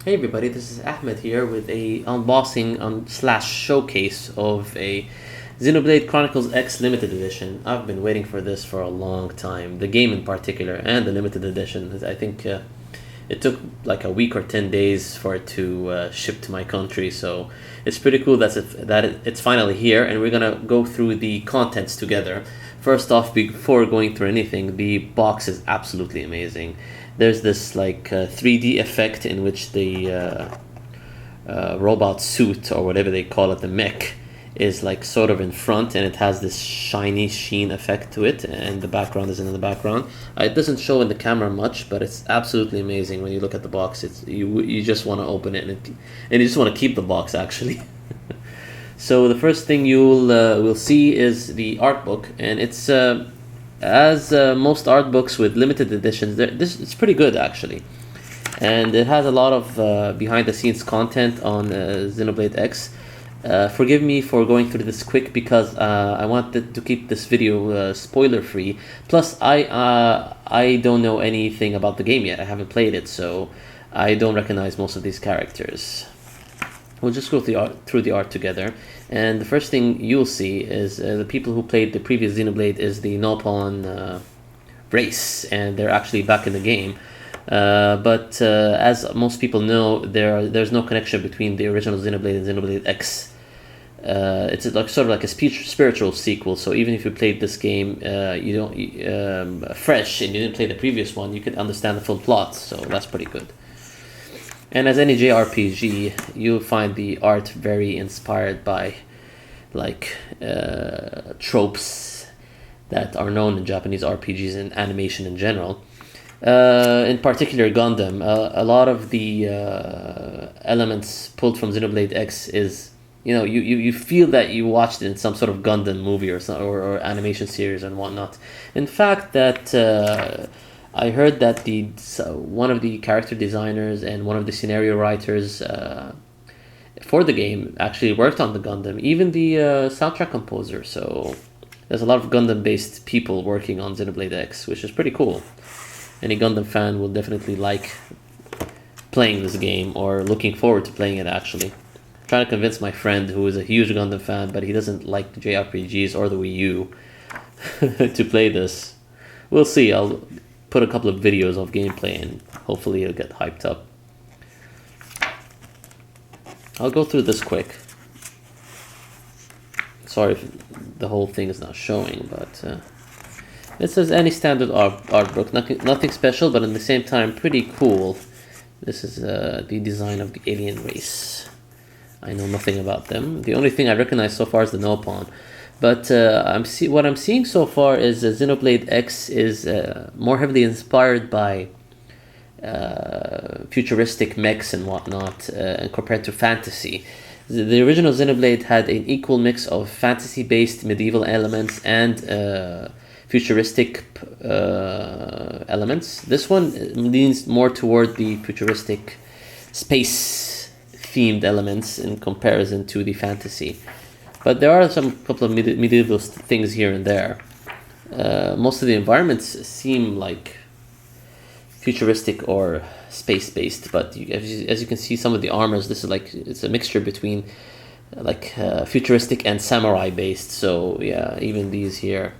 Hey everybody, this is Ahmed here with a unboxing slash showcase of a Xenoblade Chronicles X Limited Edition. I've been waiting for this for a long time. The game in particular and the limited edition. I think it took like a week or 10 days for it to ship to my country, so it's pretty cool it's finally here, and we're gonna go through the contents together. First off, before going through anything, the box is absolutely amazing. There's this like 3D effect in which the robot suit, or whatever they call it, the mech, is like sort of in front, and it has this shiny sheen effect to it, and the background is in the background. It doesn't show in the camera much, but it's absolutely amazing when you look at the box. It's you just want to open it, and you just want to keep the box actually. So the first thing you'll will see is the art book, and it's as most art books with limited editions, this it's pretty good actually, and it has a lot of behind the scenes content on Xenoblade X. Forgive me for going through this quick because I wanted to keep this video spoiler free. Plus, I don't know anything about the game yet. I haven't played it, so I don't recognize most of these characters. We'll just go through the art together. And the first thing you'll see is the people who played the previous Xenoblade is the Nopon race, and they're actually back in the game. But as most people know, there's no connection between the original Xenoblade and Xenoblade X. It's like sort of like a spiritual sequel. So even if you played this game, you don't fresh, and you didn't play the previous one, you can understand the full plot. So that's pretty good. And as any JRPG, you'll find the art very inspired by like tropes that are known in Japanese RPGs and animation in general. In particular, Gundam. A lot of the elements pulled from Xenoblade X is, you feel that you watched it in some sort of Gundam movie or animation series and whatnot. In fact, that I heard that one of the character designers and one of the scenario writers for the game actually worked on the Gundam, even the soundtrack composer. So there's a lot of Gundam-based people working on Xenoblade X, which is pretty cool. Any Gundam fan will definitely like playing this game, or looking forward to playing it actually. I'm trying to convince my friend, who is a huge Gundam fan, but he doesn't like the JRPGs or the Wii U, to play this. We'll see. I'll put a couple of videos of gameplay and hopefully it'll get hyped up. I'll go through this quick. Sorry if the whole thing is not showing, but it says any standard art book, nothing special, but at the same time pretty cool. This is the design of the alien race. I know nothing about them. The only thing I recognize so far is the Nopon. But what I'm seeing so far is Xenoblade X is more heavily inspired by futuristic mechs and whatnot, compared to fantasy. The original Xenoblade had an equal mix of fantasy-based medieval elements and futuristic elements. This one leans more toward the futuristic space-themed elements in comparison to the fantasy. But there are some couple of medieval things here and there. Most of the environments seem like futuristic or space-based, but as you can see, some of the armors, it's a mixture between like futuristic and samurai-based. So yeah, even these here,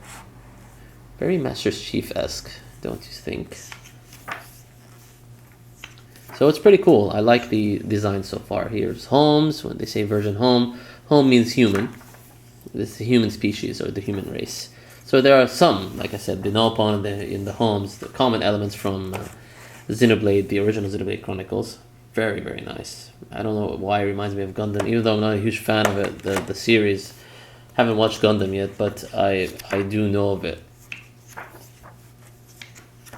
very Master's Chief-esque, don't you think? So it's pretty cool. I like the design so far. Here's homes. When they say version home means human. This is the human species, or the human race. So there are some, like I said, the Nopon in the homes, the common elements from Xenoblade, the original Xenoblade Chronicles. Very, very nice. I don't know why it reminds me of Gundam, even though I'm not a huge fan of it, the series. Haven't watched Gundam yet, but I do know of it.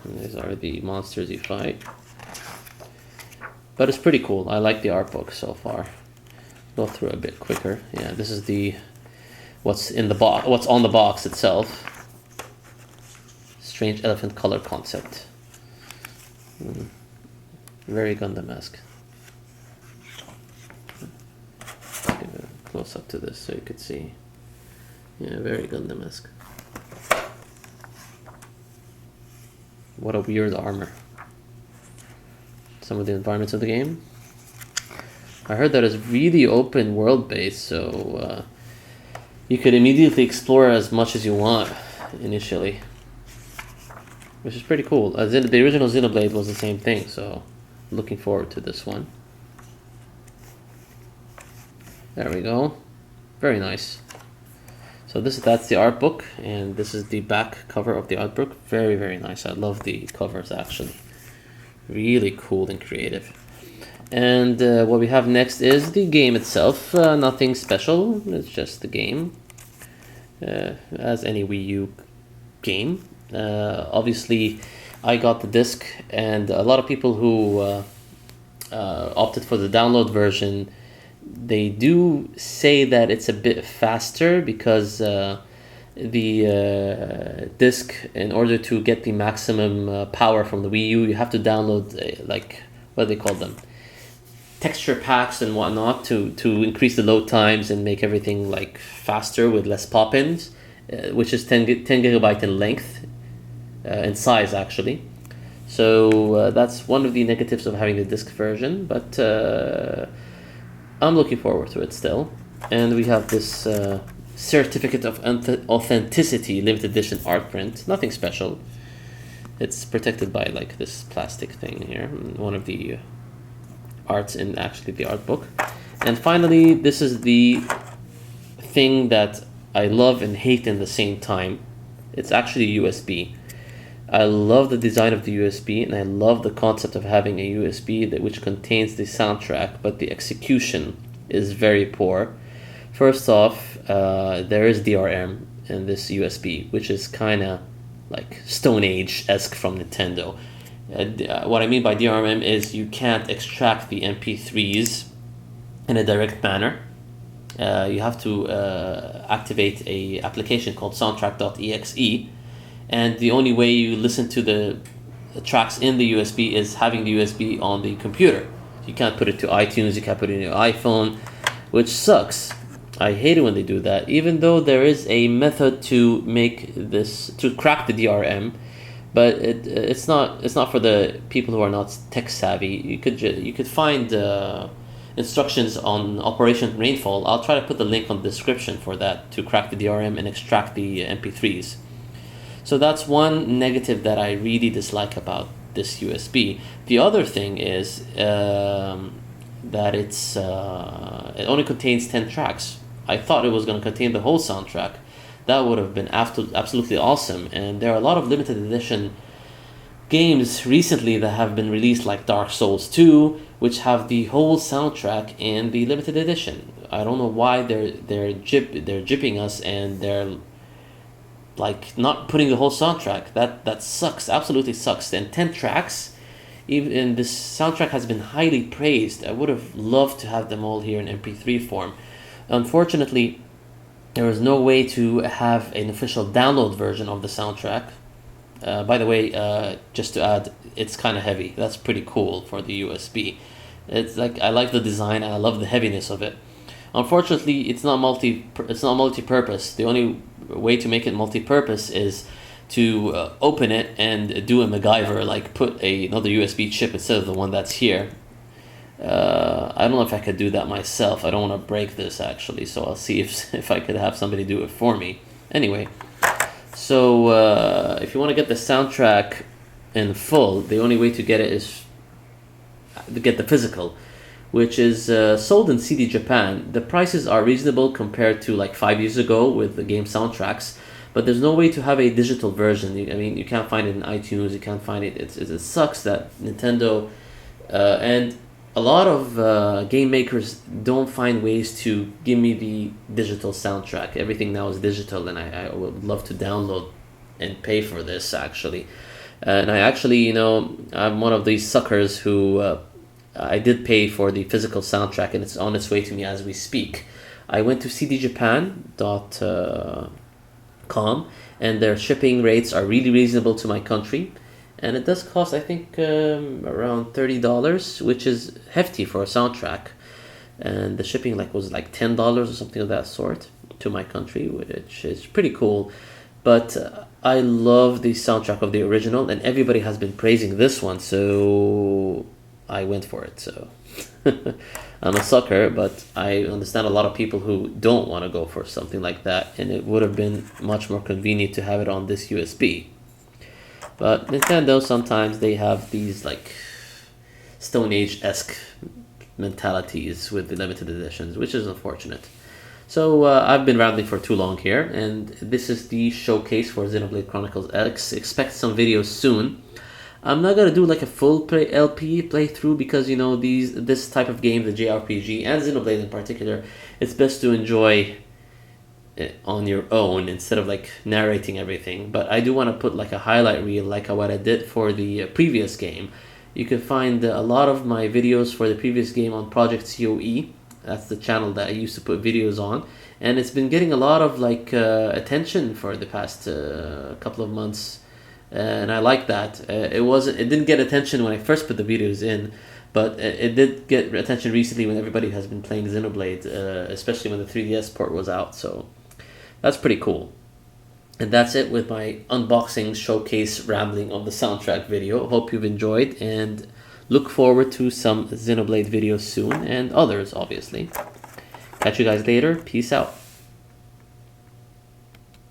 And these are the monsters you fight. But it's pretty cool. I like the art book so far. Go through a bit quicker. Yeah, this is what's on the box itself. Strange elephant color concept. Very Gundam-esque. Give a close up to this so you could see. Yeah, very Gundam-esque. What a weird armor. Some of the environments of the game. I heard that it's really open world based, so you could immediately explore as much as you want initially, which is pretty cool. The original Xenoblade was the same thing, so looking forward to this one. There we go. Very nice. So that's the art book, and this is the back cover of the art book. Very, very nice. I love the covers, actually. Really cool and creative. And what we have next is the game itself. Nothing special. It's just the game. As any Wii U game. Obviously, I got the disc, and a lot of people who opted for the download version, they do say that it's a bit faster because the disc, in order to get the maximum power from the Wii U, you have to download like, what do they call them? Texture packs and whatnot to increase the load times and make everything like faster with less pop-ins, which is 10 gigabyte in length, in size actually. So that's one of the negatives of having the disc version, but I'm looking forward to it still. And we have this Certificate of Authenticity limited edition art print. Nothing special. It's protected by like this plastic thing here, one of the arts in actually the art book. And finally, this is the thing that I love and hate in the same time. It's actually a USB. I love the design of the USB, and I love the concept of having a USB which contains the soundtrack, but the execution is very poor. First off, there is DRM in this USB, which is kind of like Stone Age-esque from Nintendo. What I mean by DRM is you can't extract the MP3s in a direct manner. You have to activate a application called soundtrack.exe, and the only way you listen to the tracks in the USB is having the USB on the computer. You can't put it to iTunes, you can't put it in your iPhone, which sucks. I hate it when they do that, even though there is a method to make this, to crack the DRM, but it's not for the people who are not tech savvy. You could find instructions on Operation Rainfall. I'll try to put the link on the description for that, to crack the DRM and extract the MP3s. So that's one negative that I really dislike about this USB. The other thing is that it only contains 10 tracks. I thought it was going to contain the whole soundtrack. That would have been absolutely awesome. And there are a lot of limited edition games recently that have been released, like Dark Souls 2, which have the whole soundtrack in the limited edition. I don't know why they're gypping us, and they're like not putting the whole soundtrack. That sucks. Absolutely sucks. And 10 tracks, even this soundtrack has been highly praised. I would have loved to have them all here in MP3 form. Unfortunately, there is no way to have an official download version of the soundtrack. By the way, just to add, it's kind of heavy. That's pretty cool for the USB. It's like, I like the design and I love the heaviness of it. Unfortunately, it's not multi-purpose. The only way to make it multi-purpose is to open it and do a MacGyver, like put another USB chip instead of the one that's here. I don't know if I could do that myself. I don't want to break this actually, so I'll see if I could have somebody do it for me. Anyway, so if you want to get the soundtrack in full, the only way to get it is to get the physical, which is sold in CD Japan. The prices are reasonable compared to like 5 years ago with the game soundtracks, but there's no way to have a digital version. You can't find it in iTunes, you can't find it. It sucks that Nintendo and a lot of game makers don't find ways to give me the digital soundtrack. Everything now is digital, and I would love to download and pay for this actually. And I actually, I'm one of these suckers who I did pay for the physical soundtrack, and it's on its way to me as we speak. I went to cdjapan.com, and their shipping rates are really reasonable to my country. And it does cost, I think, around $30, which is hefty for a soundtrack. And the shipping was $10 or something of that sort to my country, which is pretty cool. But I love the soundtrack of the original, and everybody has been praising this one. So I went for it. So I'm a sucker, but I understand a lot of people who don't want to go for something like that, and it would have been much more convenient to have it on this USB. But Nintendo, sometimes they have these like Stone Age-esque mentalities with the limited editions, which is unfortunate. So I've been rambling for too long here, and this is the showcase for Xenoblade Chronicles X. Expect some videos soon. I'm not gonna do like a full LP playthrough because, you know, this type of game, the JRPG and Xenoblade in particular, it's best to enjoy it on your own instead of like narrating everything. But I do want to put like a highlight reel, like what I did for the previous game. You can find a lot of my videos for the previous game on Project COE. That's the channel that I used to put videos on, and it's been getting a lot of like attention for the past couple of months, and I like that. It didn't get attention when I first put the videos in, but it did get attention recently when everybody has been playing Xenoblade, especially when the 3DS port was out. So that's pretty cool. And that's it with my unboxing showcase rambling on the soundtrack video. Hope you've enjoyed, and look forward to some Xenoblade videos soon, and others, obviously. Catch you guys later. Peace out.